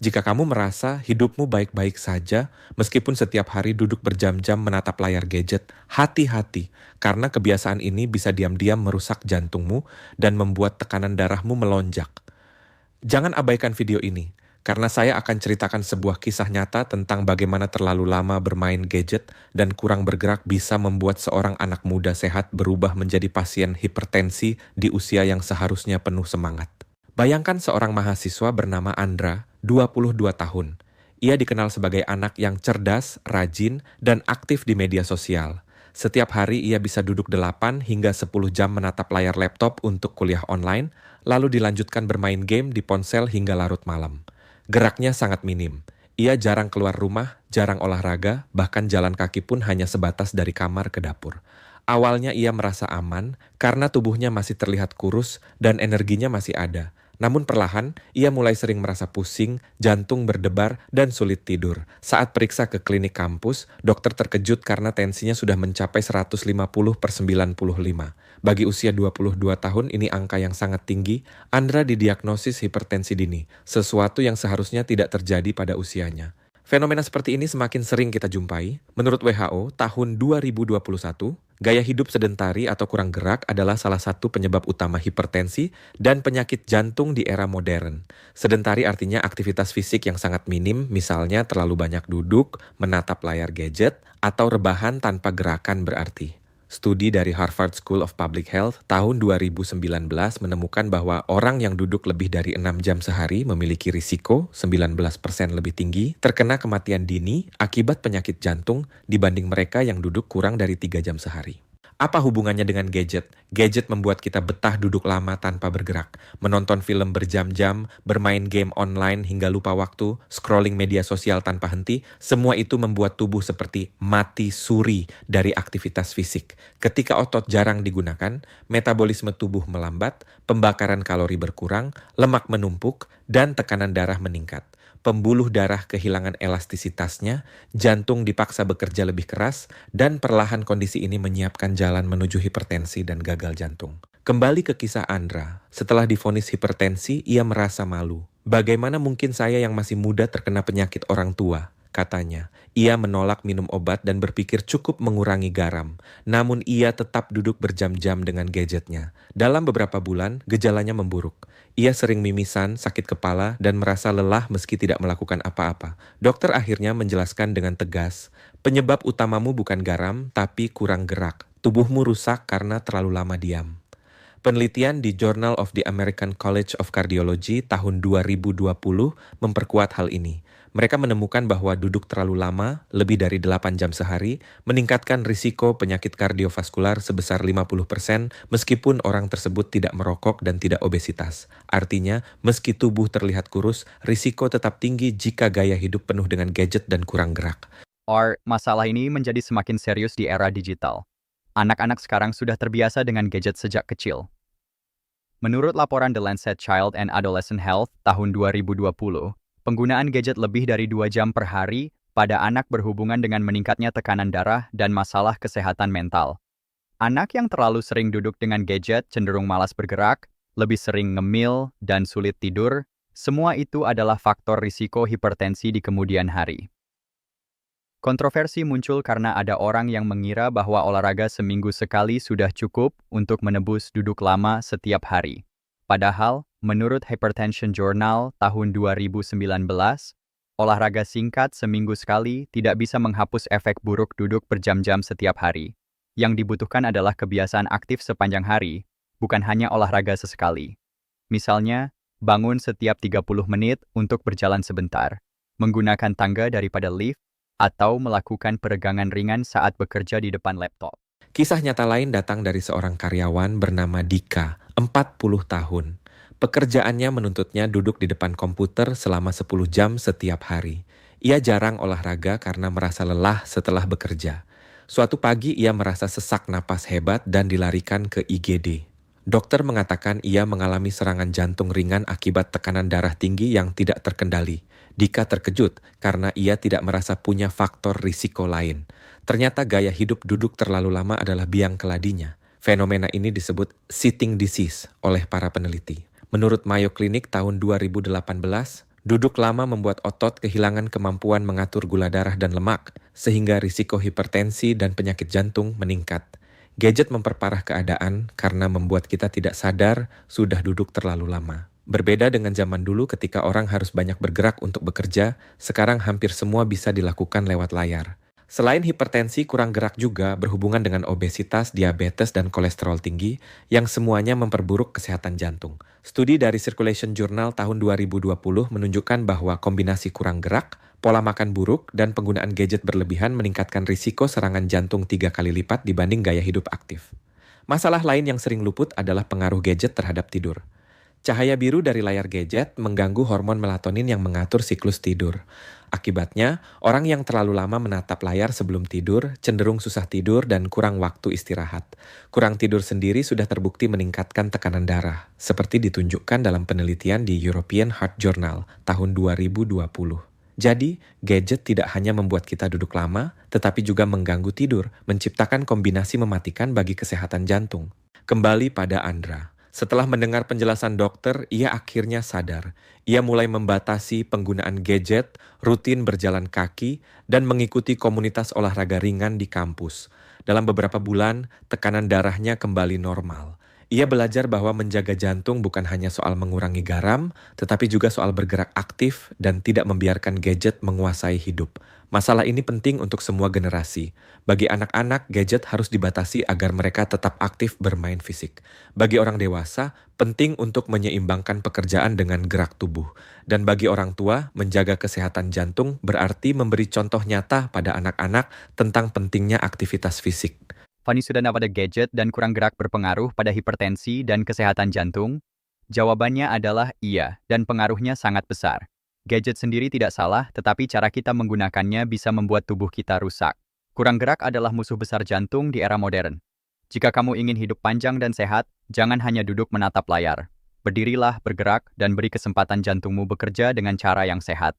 Jika kamu merasa hidupmu baik-baik saja, meskipun setiap hari duduk berjam-jam menatap layar gadget, hati-hati, karena kebiasaan ini bisa diam-diam merusak jantungmu dan membuat tekanan darahmu melonjak. Jangan abaikan video ini, karena saya akan ceritakan sebuah kisah nyata tentang bagaimana terlalu lama bermain gadget dan kurang bergerak bisa membuat seorang anak muda sehat berubah menjadi pasien hipertensi di usia yang seharusnya penuh semangat. Bayangkan seorang mahasiswa bernama Andra, 22 tahun. Ia dikenal sebagai anak yang cerdas, rajin, dan aktif di media sosial. Setiap hari ia bisa duduk 8 hingga 10 jam menatap layar laptop untuk kuliah online, lalu dilanjutkan bermain game di ponsel hingga larut malam. Geraknya sangat minim. Ia jarang keluar rumah, jarang olahraga, bahkan jalan kaki pun hanya sebatas dari kamar ke dapur. Awalnya ia merasa aman karena tubuhnya masih terlihat kurus dan energinya masih ada. Namun perlahan, ia mulai sering merasa pusing, jantung berdebar, dan sulit tidur. Saat periksa ke klinik kampus, dokter terkejut karena tensinya sudah mencapai 150/95. Bagi usia 22 tahun, ini angka yang sangat tinggi. Andra didiagnosis hipertensi dini, sesuatu yang seharusnya tidak terjadi pada usianya. Fenomena seperti ini semakin sering kita jumpai. Menurut WHO, tahun 2021, gaya hidup sedentari atau kurang gerak adalah salah satu penyebab utama hipertensi dan penyakit jantung di era modern. Sedentari artinya aktivitas fisik yang sangat minim, misalnya terlalu banyak duduk, menatap layar gadget, atau rebahan tanpa gerakan berarti. Studi dari Harvard School of Public Health tahun 2019 menemukan bahwa orang yang duduk lebih dari 6 jam sehari memiliki risiko 19% lebih tinggi terkena kematian dini akibat penyakit jantung dibanding mereka yang duduk kurang dari 3 jam sehari. Apa hubungannya dengan gadget? Gadget membuat kita betah duduk lama tanpa bergerak, menonton film berjam-jam, bermain game online hingga lupa waktu, scrolling media sosial tanpa henti, semua itu membuat tubuh seperti mati suri dari aktivitas fisik. Ketika otot jarang digunakan, metabolisme tubuh melambat, pembakaran kalori berkurang, lemak menumpuk, dan tekanan darah meningkat. Pembuluh darah kehilangan elastisitasnya, jantung dipaksa bekerja lebih keras, dan perlahan kondisi ini menyiapkan jalan menuju hipertensi dan gagal jantung. Kembali ke kisah Andra, setelah divonis hipertensi, ia merasa malu. Bagaimana mungkin saya yang masih muda terkena penyakit orang tua? Katanya, ia menolak minum obat dan berpikir cukup mengurangi garam. Namun ia tetap duduk berjam-jam dengan gadgetnya. Dalam beberapa bulan, gejalanya memburuk. Ia sering mimisan, sakit kepala, dan merasa lelah meski tidak melakukan apa-apa. Dokter akhirnya menjelaskan dengan tegas, penyebab utamamu bukan garam, tapi kurang gerak. Tubuhmu rusak karena terlalu lama diam. Penelitian di Journal of the American College of Cardiology tahun 2020 memperkuat hal ini. Mereka menemukan bahwa duduk terlalu lama, lebih dari 8 jam sehari, meningkatkan risiko penyakit kardiovaskular sebesar 50% meskipun orang tersebut tidak merokok dan tidak obesitas. Artinya, meski tubuh terlihat kurus, risiko tetap tinggi jika gaya hidup penuh dengan gadget dan kurang gerak. Masalah ini menjadi semakin serius di era digital. Anak-anak sekarang sudah terbiasa dengan gadget sejak kecil. Menurut laporan The Lancet Child and Adolescent Health tahun 2020, penggunaan gadget lebih dari 2 jam per hari pada anak berhubungan dengan meningkatnya tekanan darah dan masalah kesehatan mental. Anak yang terlalu sering duduk dengan gadget cenderung malas bergerak, lebih sering ngemil, dan sulit tidur. Semua itu adalah faktor risiko hipertensi di kemudian hari. Kontroversi muncul karena ada orang yang mengira bahwa olahraga seminggu sekali sudah cukup untuk menebus duduk lama setiap hari. Padahal, menurut Hypertension Journal tahun 2019, olahraga singkat seminggu sekali tidak bisa menghapus efek buruk duduk berjam-jam setiap hari. Yang dibutuhkan adalah kebiasaan aktif sepanjang hari, bukan hanya olahraga sesekali. Misalnya, bangun setiap 30 menit untuk berjalan sebentar, menggunakan tangga daripada lift, atau melakukan peregangan ringan saat bekerja di depan laptop. Kisah nyata lain datang dari seorang karyawan bernama Dika, 40 tahun. Pekerjaannya menuntutnya duduk di depan komputer selama 10 jam setiap hari. Ia jarang olahraga karena merasa lelah setelah bekerja. Suatu pagi ia merasa sesak napas hebat dan dilarikan ke IGD. Dokter mengatakan ia mengalami serangan jantung ringan akibat tekanan darah tinggi yang tidak terkendali. Dika terkejut karena ia tidak merasa punya faktor risiko lain. Ternyata gaya hidup duduk terlalu lama adalah biang keladinya. Fenomena ini disebut sitting disease oleh para peneliti. Menurut Mayo Clinic tahun 2018, Duduk lama membuat otot kehilangan kemampuan mengatur gula darah dan lemak, sehingga risiko hipertensi dan penyakit jantung meningkat. Gadget memperparah keadaan karena membuat kita tidak sadar sudah duduk terlalu lama. Berbeda dengan zaman dulu ketika orang harus banyak bergerak untuk bekerja, sekarang hampir semua bisa dilakukan lewat layar. Selain hipertensi, kurang gerak juga berhubungan dengan obesitas, diabetes, dan kolesterol tinggi yang semuanya memperburuk kesehatan jantung. Studi dari Circulation Journal tahun 2020 menunjukkan bahwa kombinasi kurang gerak, pola makan buruk, dan penggunaan gadget berlebihan meningkatkan risiko serangan jantung 3 kali lipat dibanding gaya hidup aktif. Masalah lain yang sering luput adalah pengaruh gadget terhadap tidur. Cahaya biru dari layar gadget mengganggu hormon melatonin yang mengatur siklus tidur. Akibatnya, orang yang terlalu lama menatap layar sebelum tidur cenderung susah tidur dan kurang waktu istirahat. Kurang tidur sendiri sudah terbukti meningkatkan tekanan darah, seperti ditunjukkan dalam penelitian di European Heart Journal tahun 2020. Jadi, gadget tidak hanya membuat kita duduk lama, tetapi juga mengganggu tidur, menciptakan kombinasi mematikan bagi kesehatan jantung. Kembali pada Andra. Setelah mendengar penjelasan dokter, ia akhirnya sadar. Ia mulai membatasi penggunaan gadget, rutin berjalan kaki, dan mengikuti komunitas olahraga ringan di kampus. Dalam beberapa bulan, tekanan darahnya kembali normal. Ia belajar bahwa menjaga jantung bukan hanya soal mengurangi garam, tetapi juga soal bergerak aktif dan tidak membiarkan gadget menguasai hidup. Masalah ini penting untuk semua generasi. Bagi anak-anak, gadget harus dibatasi agar mereka tetap aktif bermain fisik. Bagi orang dewasa, penting untuk menyeimbangkan pekerjaan dengan gerak tubuh. Dan bagi orang tua, menjaga kesehatan jantung berarti memberi contoh nyata pada anak-anak tentang pentingnya aktivitas fisik. Fani sudah pada gadget dan kurang gerak berpengaruh pada hipertensi dan kesehatan jantung? Jawabannya adalah iya, dan pengaruhnya sangat besar. Gadget sendiri tidak salah, tetapi cara kita menggunakannya bisa membuat tubuh kita rusak. Kurang gerak adalah musuh besar jantung di era modern. Jika kamu ingin hidup panjang dan sehat, jangan hanya duduk menatap layar. Berdirilah, bergerak, dan beri kesempatan jantungmu bekerja dengan cara yang sehat.